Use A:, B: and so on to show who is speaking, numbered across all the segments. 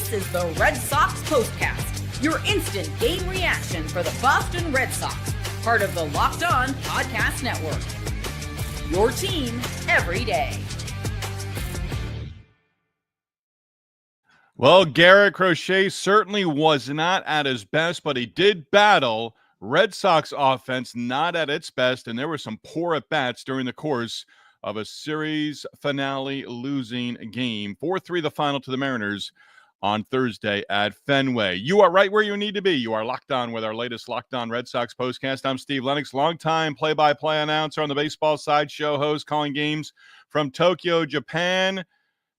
A: This is the Red Sox POSTCAST, your instant game reaction for the Boston Red Sox, part of the Locked On Podcast Network. Your team every day.
B: Well, Garrett Crochet certainly was not at his best, but he did battle Red Sox offense not at its best, and there were some poor at-bats during the course of a series finale losing game. 4-3 the final to the Mariners on Thursday at Fenway. You are right where you need to be. You are locked on with our latest Locked On Red Sox postcast. I'm Steve Lennox, longtime play-by-play announcer on the Baseball Sideshow, host calling games from Tokyo, Japan,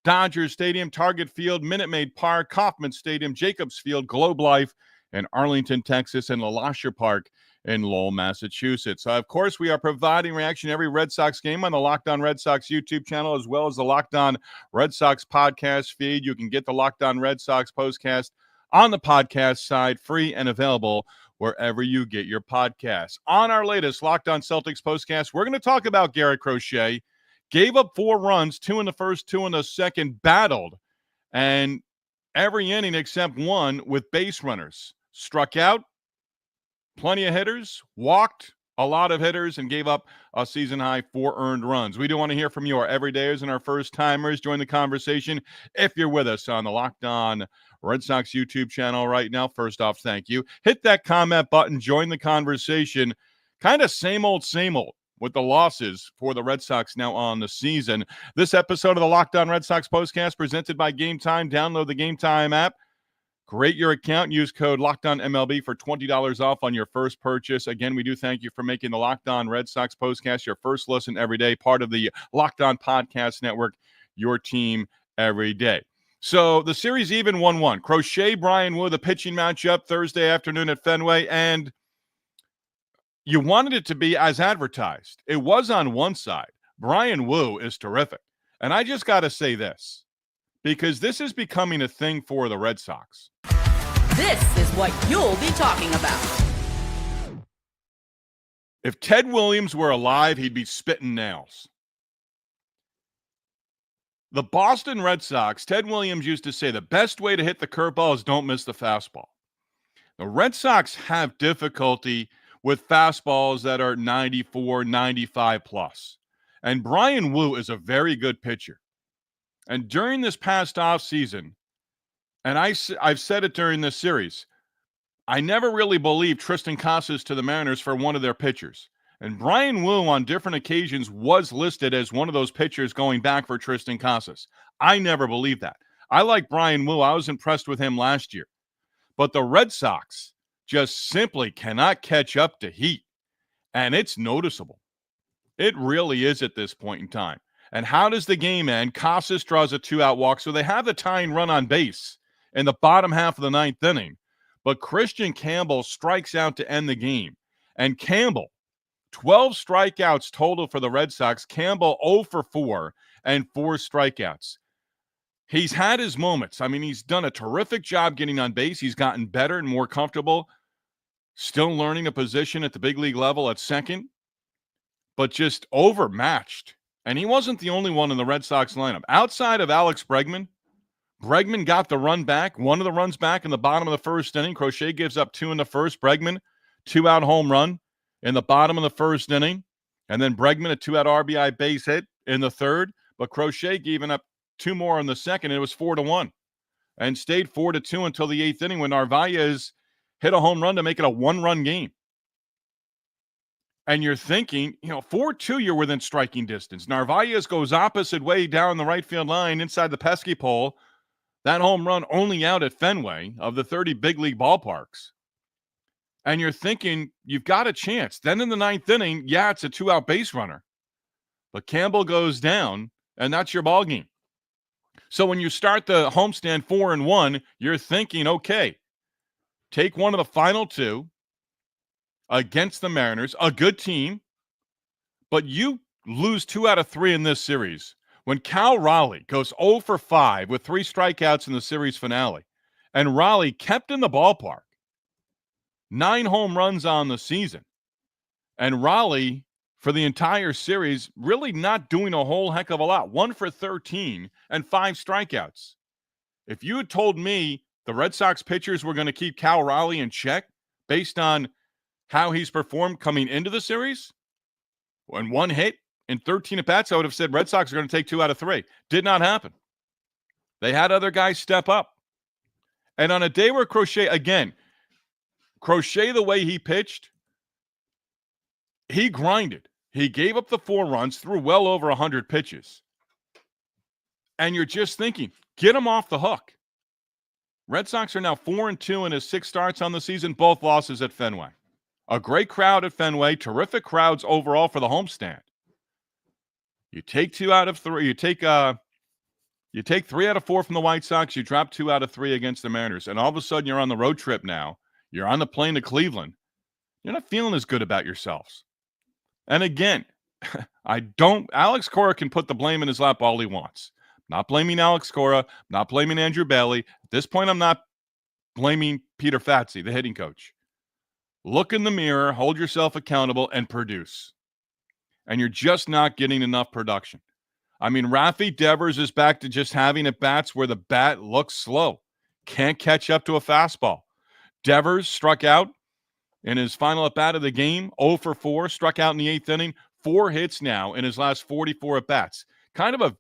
B: Dodger Stadium, Target Field, Minute Maid Park, Kauffman Stadium, Jacobs Field, Globe Life in Arlington, Texas, and LaLasher Park in Lowell, Massachusetts. Of course, we are providing reaction to every Red Sox game on the Locked On Red Sox YouTube channel, as well as the Locked On Red Sox podcast feed. You can get the Locked On Red Sox postcast on the podcast side, free and available wherever you get your podcasts. On our latest Locked On Celtics postcast, we're going to talk about Garrett Crochet. Gave up 4 runs, 2 in the first, 2 in the second, battled, and every inning except one with base runners. Struck out, plenty of hitters, walked a lot of hitters, and gave up a season-high 4 earned runs. We do want to hear from you, our everydayers and our first-timers. Join the conversation if you're with us on the Locked On Red Sox YouTube channel right now. First off, thank you. Hit that comment button. Join the conversation. Kind of same old with the losses for the Red Sox now on the season. This episode of the Locked On Red Sox postcast presented by Game Time. Download the Game Time app. Create your account. Use code LOCKEDONMLB for $20 off on your first purchase. Again, we do thank you for making the Locked On Red Sox postcast your first listen every day, part of the Locked On Podcast Network, your team every day. So the series even 1-1. Crochet, Bryan Woo, the pitching matchup Thursday afternoon at Fenway, and you wanted it to be as advertised. It was on one side. Bryan Woo is terrific. And I just got to say this, because this is becoming a thing for the Red Sox.
A: This is what you'll be talking about.
B: If Ted Williams were alive, he'd be spitting nails. The Boston Red Sox, Ted Williams used to say the best way to hit the curveball is don't miss the fastball. The Red Sox have difficulty with fastballs that are 94, 95 plus. And Bryan Woo is a very good pitcher. And during this past offseason, and I've said it during this series, I never really believed Tristan Casas to the Mariners for one of their pitchers. And Bryan Woo on different occasions was listed as one of those pitchers going back for Tristan Casas. I never believed that. I like Bryan Woo. I was impressed with him last year. But the Red Sox just simply cannot catch up to heat. And it's noticeable. It really is at this point in time. And how does the game end? Casas draws a 2-out walk, so they have the tying run on base in the bottom half of the 9th inning. But Christian Campbell strikes out to end the game. And Campbell, 12 strikeouts total for the Red Sox. Campbell 0 for 4 and 4 strikeouts. He's had his moments. I mean, he's done a terrific job getting on base. He's gotten better and more comfortable. Still learning a position at the big league level at second, but just overmatched. And he wasn't the only one in the Red Sox lineup. Outside of Alex Bregman got the run back, one of the runs back in the bottom of the first inning. Crochet gives up 2 in the first. Bregman, 2-out home run in the bottom of the first inning. And then Bregman, a 2-out RBI base hit in the third. But Crochet giving up 2 more in the second. It was 4-1 and stayed 4-2 until the 8th inning when Narvaez hit a home run to make it a 1-run game. And you're thinking, 4-2, you're within striking distance. Narvaez goes opposite way down the right field line inside the pesky pole. That home run only out at Fenway of the 30 big league ballparks. And you're thinking, you've got a chance. Then in the 9th inning, it's a 2-out base runner. But Campbell goes down, and that's your ball game. So when you start the homestand 4-1, you're thinking, okay, take one of the final 2 against the Mariners, a good team, but you lose 2 out of 3 in this series. When Cal Raleigh goes 0 for 5 with 3 strikeouts in the series finale, and Raleigh kept in the ballpark, 9 home runs on the season, and Raleigh for the entire series really not doing a whole heck of a lot, 1 for 13 and 5 strikeouts. If you had told me the Red Sox pitchers were going to keep Cal Raleigh in check based on how he's performed coming into the series, and one hit in 13 at-bats, I would have said Red Sox are going to take 2 out of 3. Did not happen. They had other guys step up. And on a day where Crochet, the way he pitched, he grinded. He gave up the 4 runs, threw well over 100 pitches. And you're just thinking, get him off the hook. Red Sox are now 4-2 in his 6 starts on the season, both losses at Fenway. A great crowd at Fenway, terrific crowds overall for the homestand. You take 2 out of 3. You take 3 out of 4 from the White Sox. You drop 2 out of 3 against the Mariners. And all of a sudden, you're on the road trip now. You're on the plane to Cleveland. You're not feeling as good about yourselves. And again, Alex Cora can put the blame in his lap all he wants. Not blaming Alex Cora, not blaming Andrew Bailey. At this point, I'm not blaming Peter Fatsi, the hitting coach. Look in the mirror, hold yourself accountable, and produce. And you're just not getting enough production. I mean, Rafi Devers is back to just having at-bats where the bat looks slow. Can't catch up to a fastball. Devers struck out in his final at-bat of the game, 0 for 4, struck out in the 8th inning, 4 hits now in his last 44 at-bats. Kind of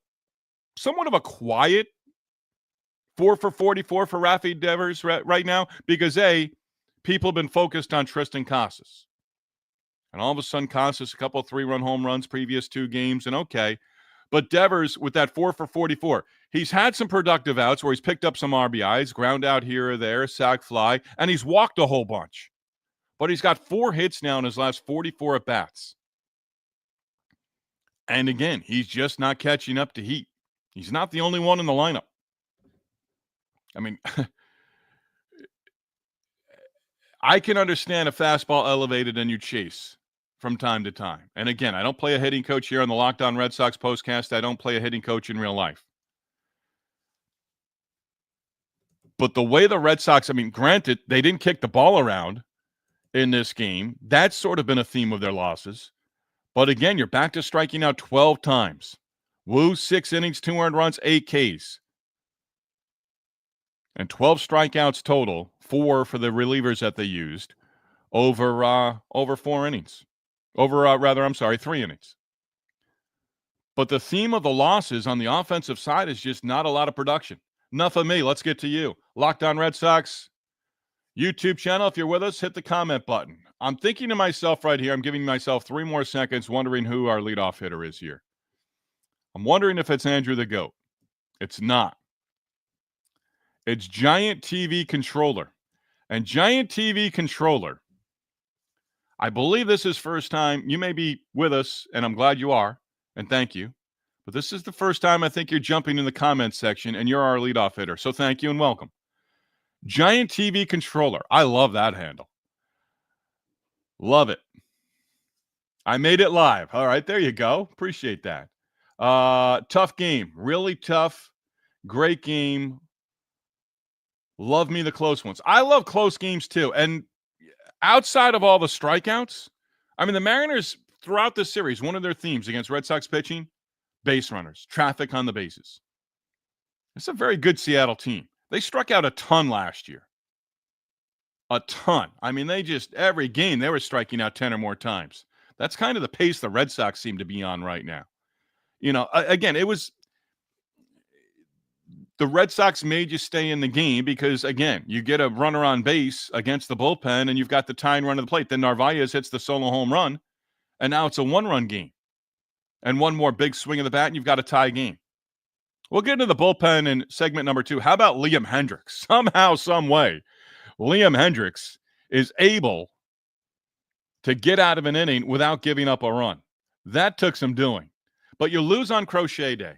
B: somewhat of a quiet 4 for 44 for Rafi Devers right now because, people have been focused on Tristan Casas. And all of a sudden, Casas, a couple of 3-run home runs previous 2 games, and okay. But Devers, with that 4 for 44, he's had some productive outs where he's picked up some RBIs, ground out here or there, sac fly, and he's walked a whole bunch. But he's got 4 hits now in his last 44 at-bats. And again, he's just not catching up to heat. He's not the only one in the lineup. I mean, I can understand a fastball elevated and you chase from time to time. And again, I don't play a hitting coach here on the Locked On Red Sox postcast. I don't play a hitting coach in real life. But the way the Red Sox, granted, they didn't kick the ball around in this game. That's sort of been a theme of their losses. But again, you're back to striking out 12 times. Wu, 6 innings, 2 earned runs, 8 Ks. And 12 strikeouts total, 4 for the relievers that they used, over 4 innings. 3 innings. But the theme of the losses on the offensive side is just not a lot of production. Enough of me. Let's get to you. Locked On Red Sox YouTube channel. If you're with us, hit the comment button. I'm thinking to myself right here, I'm giving myself 3 more seconds wondering who our leadoff hitter is here. I'm wondering if it's Andrew the GOAT. It's not. It's Giant TV Controller. And Giant TV Controller, I believe this is first time. You may be with us, and I'm glad you are, and thank you. But this is the first time I think you're jumping in the comments section, and you're our leadoff hitter. So thank you and welcome. Giant TV Controller. I love that handle. Love it. I made it live. All right, there you go. Appreciate that. Tough game. Really tough. Great game. Love me the close ones. I love close games too. And outside of all the strikeouts, the Mariners throughout the series, one of their themes against Red Sox pitching, base runners, traffic on the bases. It's a very good Seattle team. They struck out a ton last year. A ton. They just, every game, they were striking out 10 or more times. That's kind of the pace the Red Sox seem to be on right now. Again, it was the Red Sox made you stay in the game because, again, you get a runner on base against the bullpen and you've got the tying run of the plate. Then Narvaez hits the solo home run, and now it's a 1-run game. And one more big swing of the bat, and you've got a tie game. We'll get into the bullpen in segment number 2. How about Liam Hendriks? Somehow, some way, Liam Hendriks is able to get out of an inning without giving up a run. That took some doing. But you lose on Crochet Day.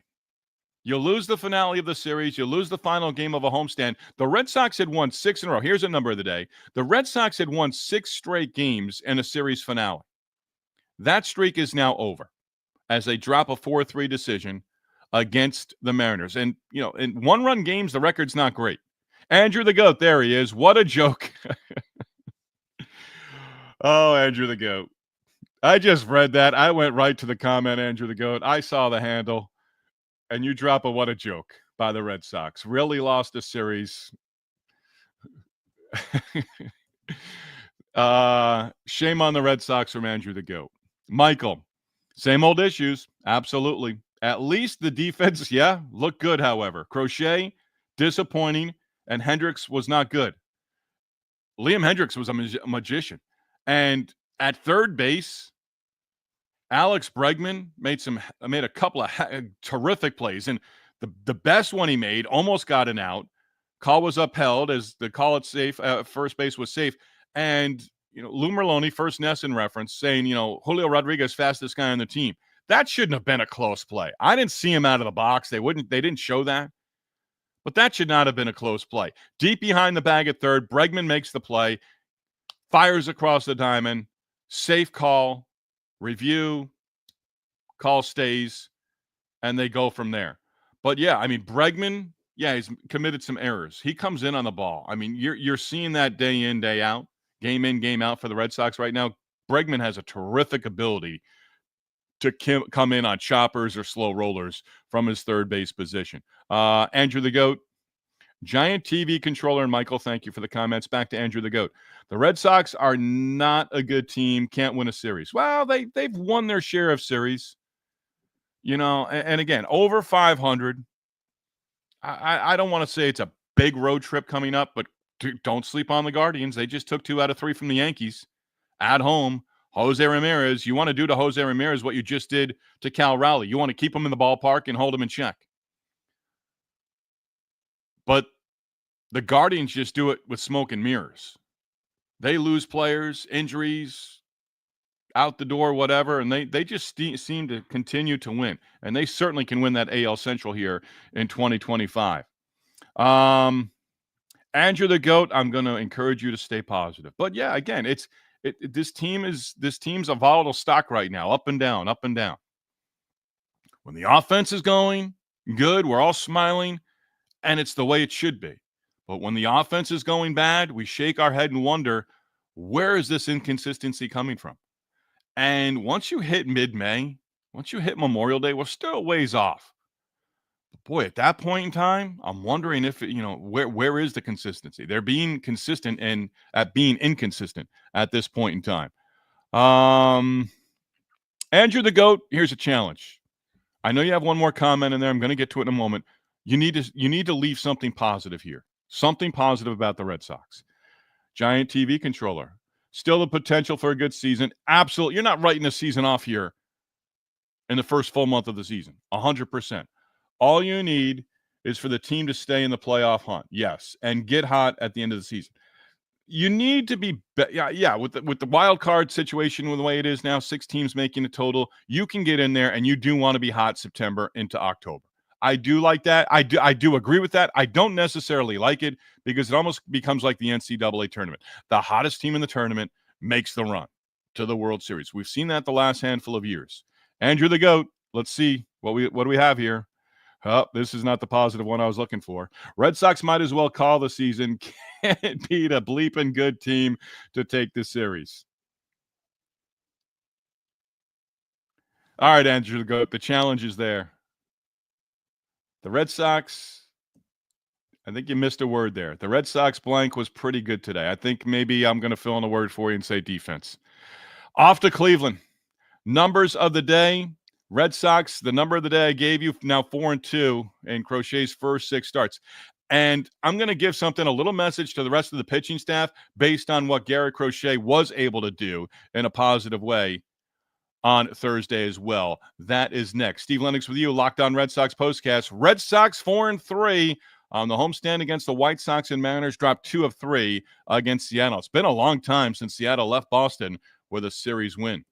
B: You lose the finale of the series. You lose the final game of a homestand. The Red Sox had won 6 in a row. Here's a number of the day. The Red Sox had won 6 straight games in a series finale. That streak is now over as they drop a 4-3 decision against the Mariners. And, in 1-run games, the record's not great. Andrew the GOAT, there he is. What a joke. Oh, Andrew the GOAT. I just read that. I went right to the comment, Andrew the GOAT. I saw the handle. And you drop a what a joke. by the Red Sox. Really lost a series. Shame on the Red Sox from Andrew the Goat. Michael, same old issues. Absolutely. At least the defense, looked good, however. Crochet, disappointing, and Hendricks was not good. Liam Hendricks was a magician. And at third base, Alex Bregman made a couple of terrific plays. And the best one he made almost got an out. Call was upheld as the call it safe. First base was safe. And, Lou Merloni, first NESN reference, saying, Julio Rodriguez, fastest guy on the team. That shouldn't have been a close play. I didn't see him out of the box. They didn't show that. But that should not have been a close play. Deep behind the bag at third, Bregman makes the play, fires across the diamond, safe call, review, call stays, and they go from there. But Bregman, he's committed some errors. He comes in on the ball. You're seeing that day in, day out, game in, game out for the Red Sox right now. Bregman has a terrific ability to come in on choppers or slow rollers from his third base position. Andrew the Goat, Giant TV controller, and Michael, thank you for the comments. Back to Andrew the Goat. The Red Sox are not a good team, can't win a series. Well, they've won their share of series. And again, over 500. I don't want to say it's a big road trip coming up, but don't sleep on the Guardians. They just took 2 out of 3 from the Yankees at home. Jose Ramirez, you want to do to Jose Ramirez what you just did to Cal Raleigh. You want to keep him in the ballpark and hold him in check. But the Guardians just do it with smoke and mirrors. They lose players, injuries, out the door, whatever, and they just seem to continue to win. And they certainly can win that AL Central here in 2025. Andrew the Goat, I'm going to encourage you to stay positive. But again, this team's a volatile stock right now, up and down, up and down. When the offense is going good, we're all smiling, and it's the way it should be. But when the offense is going bad, we shake our head and wonder, where is this inconsistency coming from? And once you hit mid-May, once you hit Memorial Day, we're still a ways off. But boy, at that point in time, I'm wondering if, where is the consistency? They're being consistent and at being inconsistent at this point in time. Andrew the Goat, here's a challenge. I know you have one more comment in there. I'm going to get to it in a moment. You need to leave something positive here. Something positive about the Red Sox. Giant TV controller. Still the potential for a good season. Absolutely. You're not writing the season off here in the first full month of the season. 100%. All you need is for the team to stay in the playoff hunt. Yes. And get hot at the end of the season. You need to be with the wild card situation with the way it is now, 6 teams making a total, you can get in there and you do want to be hot September into October. I do like that. I do agree with that. I don't necessarily like it because it almost becomes like the NCAA tournament. The hottest team in the tournament makes the run to the World Series. We've seen that the last handful of years. Andrew the Goat, let's see what do we have here. Oh, this is not the positive one I was looking for. Red Sox might as well call the season. Can't beat a bleeping good team to take the series. All right, Andrew the Goat, the challenge is there. The Red Sox, I think you missed a word there. The Red Sox blank was pretty good today. I think maybe I'm going to fill in a word for you and say defense. Off to Cleveland. Numbers of the day. Red Sox, the number of the day I gave you, now 4-2 in Crochet's first 6 starts. And I'm going to give something, a little message to the rest of the pitching staff based on what Garrett Crochet was able to do in a positive way on Thursday as well. That is next. Steve Lennox with you, Locked On Red Sox postcast. Red Sox 4-3 on the homestand against the White Sox, and Mariners dropped 2 of 3 against Seattle. It's been a long time since Seattle left Boston with a series win.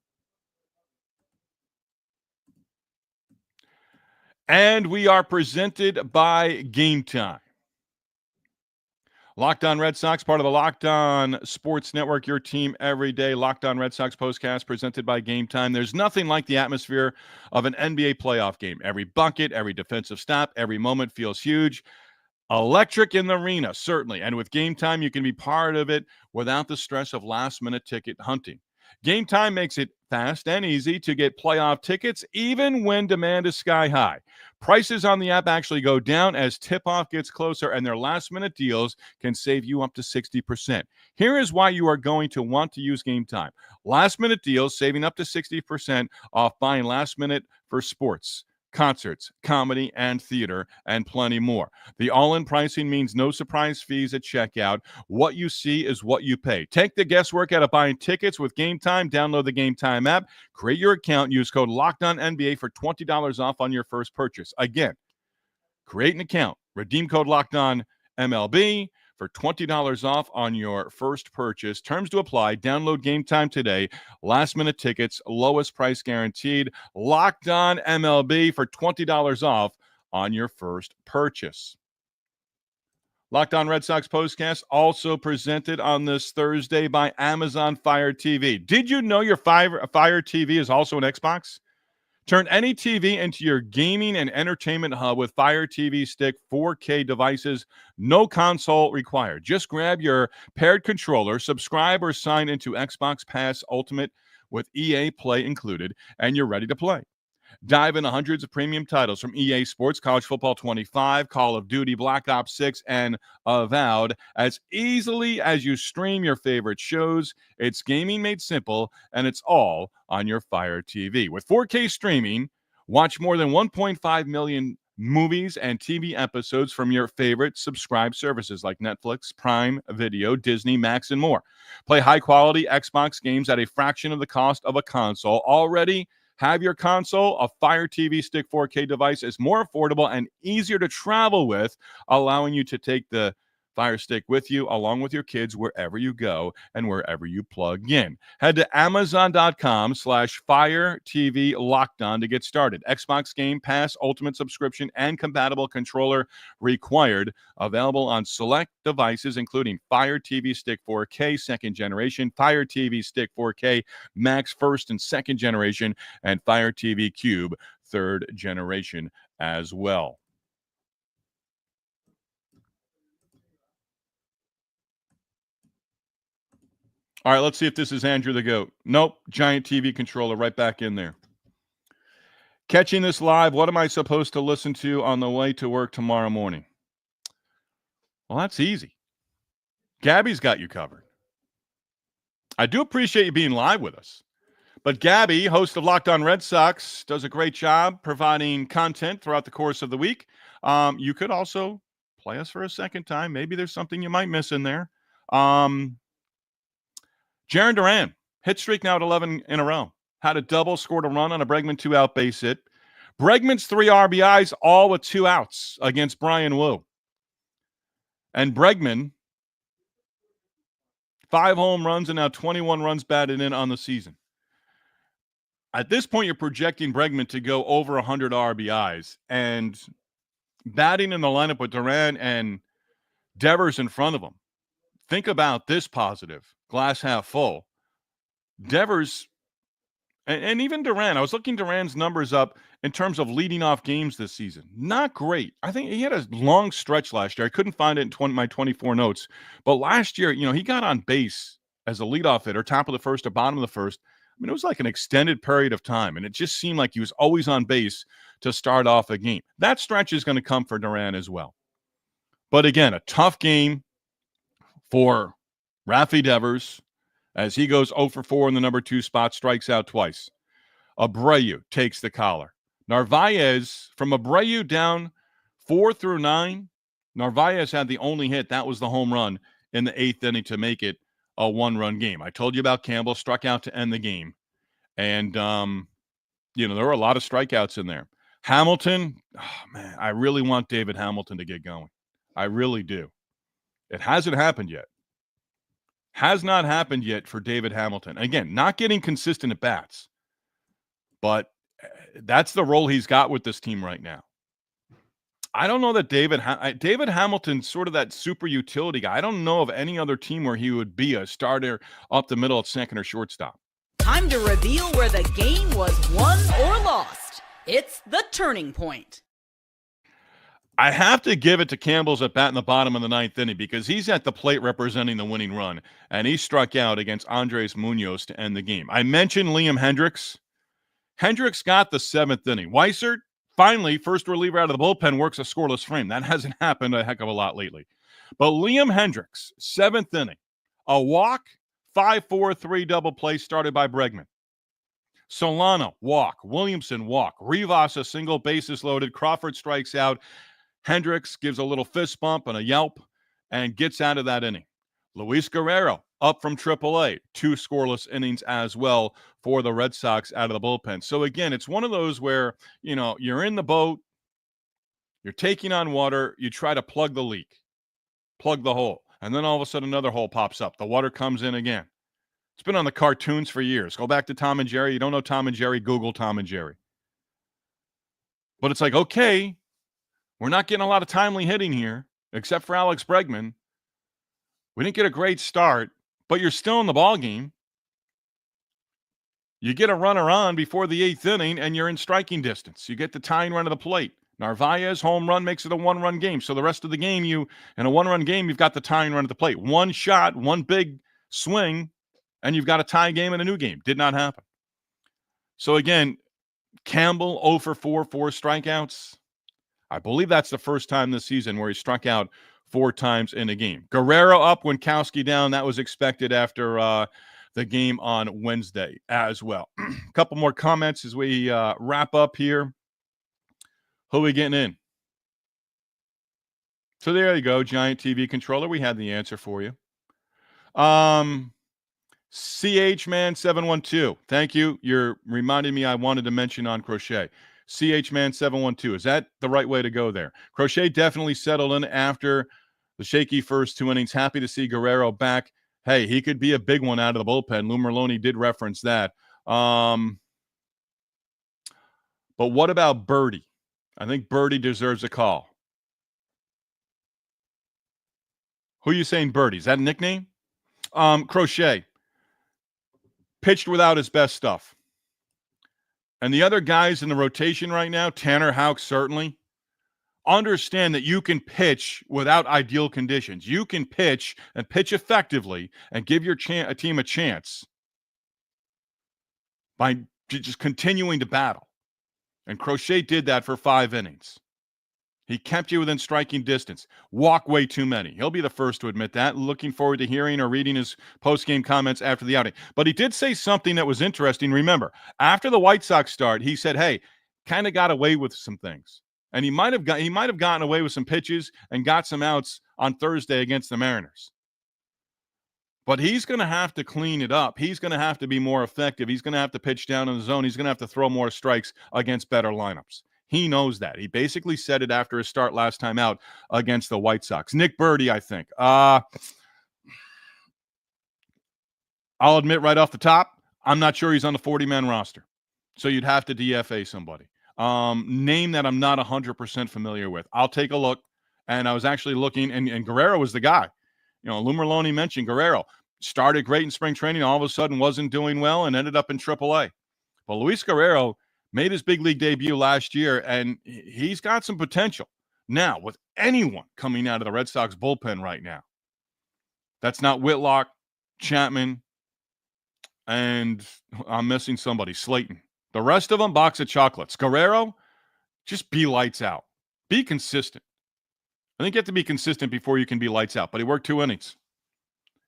B: And we are presented by Game Time. Locked On Red Sox, part of the Locked On Sports Network, your team every day. Locked On Red Sox postcast presented by Game Time. There's nothing like the atmosphere of an NBA playoff game. Every bucket, every defensive stop, every moment feels huge. Electric in the arena, certainly. And with Game Time, you can be part of it without the stress of last-minute ticket hunting. Game Time makes it fast and easy to get playoff tickets, even when demand is sky high. Prices on the app actually go down as tip-off gets closer, and their last-minute deals can save you up to 60%. Here is why you are going to want to use Game Time. Last-minute deals saving up to 60% off buying last-minute for sports, concerts, comedy, and theater, and plenty more. The all-in pricing means no surprise fees at checkout. What you see is what you pay. Take the guesswork out of buying tickets with Game Time. Download the Game Time app, create your account, use code LOCKEDONNBA for $20 off on your first purchase. Again, create an account, redeem code LOCKEDONMLB for $20 off on your first purchase. Terms to apply. Download Game Time today. Last-minute tickets, lowest price guaranteed. Locked On MLB for $20 off on your first purchase. Locked On Red Sox Postcast also presented on this Thursday by Amazon Fire TV. Did you know your Fire TV is also an Xbox? Turn any TV into your gaming and entertainment hub with Fire TV Stick 4K devices. No console required. Just grab your paired controller, subscribe or sign into Xbox Pass Ultimate with EA Play included, and you're ready to play. Dive into hundreds of premium titles from EA Sports, College Football 25, Call of Duty, Black Ops 6, and Avowed as easily as you stream your favorite shows. It's gaming made simple, and it's all on your Fire TV. With 4K streaming, watch more than 1.5 million movies and TV episodes from your favorite subscribed services like Netflix, Prime Video, Disney, Max, and more. Play high-quality Xbox games at a fraction of the cost of a console. Already have your console, a Fire TV Stick 4K device is more affordable and easier to travel with, allowing you to take the Fire Stick with you along with your kids wherever you go and wherever you plug in. Head to Amazon.com/Fire TV Lockdown to get started. Xbox Game Pass, Ultimate subscription, and compatible controller required. Available on select devices, including Fire TV Stick 4K second generation, Fire TV Stick 4K Max first and second generation, and Fire TV Cube third generation as well. All right, let's see if this is Andrew the Goat. Nope, giant TV controller right back in there. Catching this live, what am I supposed to listen to on the way to work tomorrow morning? Well, that's easy. Gabby's got you covered. I do appreciate you being live with us. But Gabby, host of Locked On Red Sox, does a great job providing content throughout the course of the week. You could also play us for a second time. Maybe there's something you might miss in there. Jarren Duran, hit streak now at 11 in a row. Had a double, scored a run on a Bregman 2-out base hit. Bregman's 3 RBIs, all with 2 outs against Brian Wu. And Bregman, 5 home runs and now 21 runs batted in on the season. At this point, you're projecting Bregman to go over 100 RBIs. And batting in the lineup with Duran and Devers in front of him. Think about this positive. Glass half full. Devers and even Duran. I was looking Duran's numbers up in terms of leading off games this season. Not great. I think he had a long stretch last year. I couldn't find it in my 24 notes. But last year, he got on base as a leadoff hitter, top of the first or bottom of the first. I mean, it was like an extended period of time, and it just seemed like he was always on base to start off a game. That stretch is going to come for Duran as well. But again, a tough game for Rafi Devers, as he goes 0 for 4 in the number 2 spot, strikes out twice. Abreu takes the collar. Narvaez, from Abreu down 4 through 9, Narvaez had the only hit. That was the home run in the 8th inning to make it a 1-run game. I told you about Campbell, struck out to end the game. And, there were a lot of strikeouts in there. Hamilton, man, I really want David Hamilton to get going. I really do. It hasn't happened yet. Has not happened yet for David Hamilton. Again, not getting consistent at bats, but that's the role he's got with this team right now. I don't know that David Hamilton's sort of that super utility guy. I don't know of any other team where he would be a starter up the middle at second or shortstop.
A: Time to reveal where the game was won or lost. It's the turning point.
B: I have to give it to Campbell's at bat in the bottom of the ninth inning because he's at the plate representing the winning run, and he struck out against Andres Munoz to end the game. I mentioned Liam Hendriks. Hendricks got the seventh inning. Weissert, finally, first reliever out of the bullpen, works a scoreless frame. That hasn't happened a heck of a lot lately. But Liam Hendricks, seventh inning, a walk, 5-4-3 double play started by Bregman. Solano, walk. Williamson, walk. Rivas, a single, bases loaded. Crawford strikes out. Hendricks gives a little fist bump and a yelp and gets out of that inning. Luis Guerrero, up from AAA, 2 scoreless innings as well for the Red Sox out of the bullpen. So again, it's one of those where, you're in the boat, you're taking on water, you try to plug the leak, plug the hole, and then all of a sudden another hole pops up. The water comes in again. It's been on the cartoons for years. Go back to Tom and Jerry. You don't know Tom and Jerry, Google Tom and Jerry. But it's like, okay, we're not getting a lot of timely hitting here, except for Alex Bregman. We didn't get a great start, but you're still in the ballgame. You get a runner on before the 8th inning, and you're in striking distance. You get the tying run of the plate. Narvaez, home run, makes it a one-run game. So the rest of the game, in a one-run game, you've got the tying run of the plate. One shot, one big swing, and you've got a tie game and a new game. Did not happen. So again, Campbell 0 for 4 strikeouts. I believe that's the first time this season where he struck out 4 times in a game. Guerrero up, Winkowski down. That was expected after the game on Wednesday as well. A couple more comments as we wrap up here. Who are we getting in? So there you go, Giant TV controller. We had the answer for you. CHman712. Thank you. You're reminding me I wanted to mention on Crochet. CHman712. Is that the right way to go there? Crochet definitely settled in after the shaky first 2 innings. Happy to see Guerrero back. Hey, he could be a big one out of the bullpen. Lou Merloni did reference that. But what about Birdie? I think Birdie deserves a call. Who are you saying Birdie? Is that a nickname? Crochet. Pitched without his best stuff. And the other guys in the rotation right now, Tanner Houck certainly, understand that you can pitch without ideal conditions. You can pitch and pitch effectively and give your team a chance by just continuing to battle. And Crochet did that for 5 innings. He kept you within striking distance. Walk way too many. He'll be the first to admit that. Looking forward to hearing or reading his post-game comments after the outing. But he did say something that was interesting. Remember, after the White Sox start, he said, hey, kind of got away with some things. And he might have gotten away with some pitches and got some outs on Thursday against the Mariners. But he's going to have to clean it up. He's going to have to be more effective. He's going to have to pitch down in the zone. He's going to have to throw more strikes against better lineups. He knows that. He basically said it after his start last time out against the White Sox. Nick Birdie, I think. I'll admit right off the top, I'm not sure he's on the 40-man roster. So you'd have to DFA somebody. Name that I'm not 100% familiar with. I'll take a look. And I was actually looking, and Guerrero was the guy. Lou Merloni mentioned Guerrero. Started great in spring training, all of a sudden wasn't doing well, and ended up in AAA. But Luis Guerrero made his big league debut last year, and he's got some potential. Now, with anyone coming out of the Red Sox bullpen right now, that's not Whitlock, Chapman, and I'm missing somebody, Slayton. The rest of them, box of chocolates. Guerrero, just be lights out. Be consistent. I think you have to be consistent before you can be lights out. But he worked 2 innings.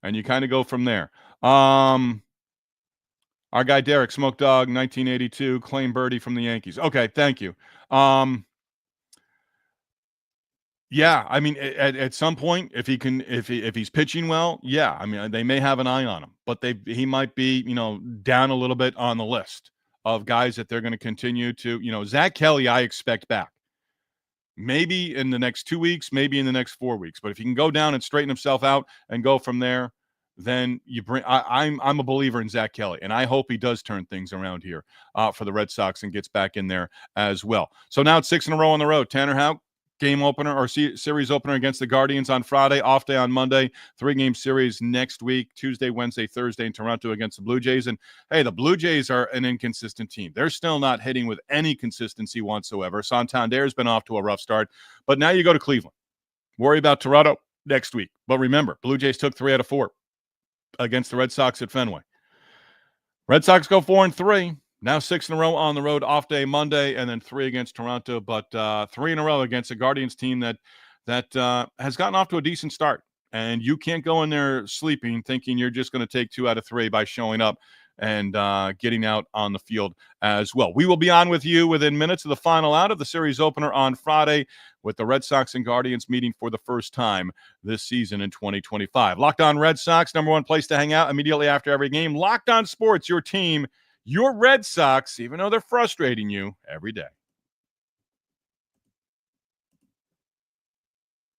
B: And you kind of go from there. Our guy Derek, Smoke Dog, 1982, claim Birdie from the Yankees. Okay, thank you. Yeah, I mean, at some point, if he's pitching well, yeah, I mean, they may have an eye on him, but he might be, down a little bit on the list of guys that they're going to continue to, Zach Kelly, I expect back. Maybe in the next 2 weeks, maybe in the next 4 weeks. But if he can go down and straighten himself out and go from there, then you bring. I'm a believer in Zach Kelly, and I hope he does turn things around here for the Red Sox and gets back in there as well. So now it's 6 in a row on the road. Tanner Houck, game opener or series opener against the Guardians on Friday, off day on Monday, 3-game series next week, Tuesday, Wednesday, Thursday in Toronto against the Blue Jays. And hey, the Blue Jays are an inconsistent team. They're still not hitting with any consistency whatsoever. Santander's been off to a rough start, but now you go to Cleveland. Worry about Toronto next week. But remember, Blue Jays took 3 out of 4 against the Red Sox at Fenway. Red Sox go 4-3. Now 6 in a row on the road, off day Monday, and then 3 against Toronto, but 3 in a row against a Guardians team that has gotten off to a decent start. And you can't go in there sleeping thinking you're just going to take 2 out of 3 by showing up and getting out on the field as well. We will be on with you within minutes of the final out of the series opener on Friday, with the Red Sox and Guardians meeting for the first time this season in 2025. Locked On Red Sox, number one place to hang out immediately after every game. Locked On Sports, your team, your Red Sox, even though they're frustrating you every day.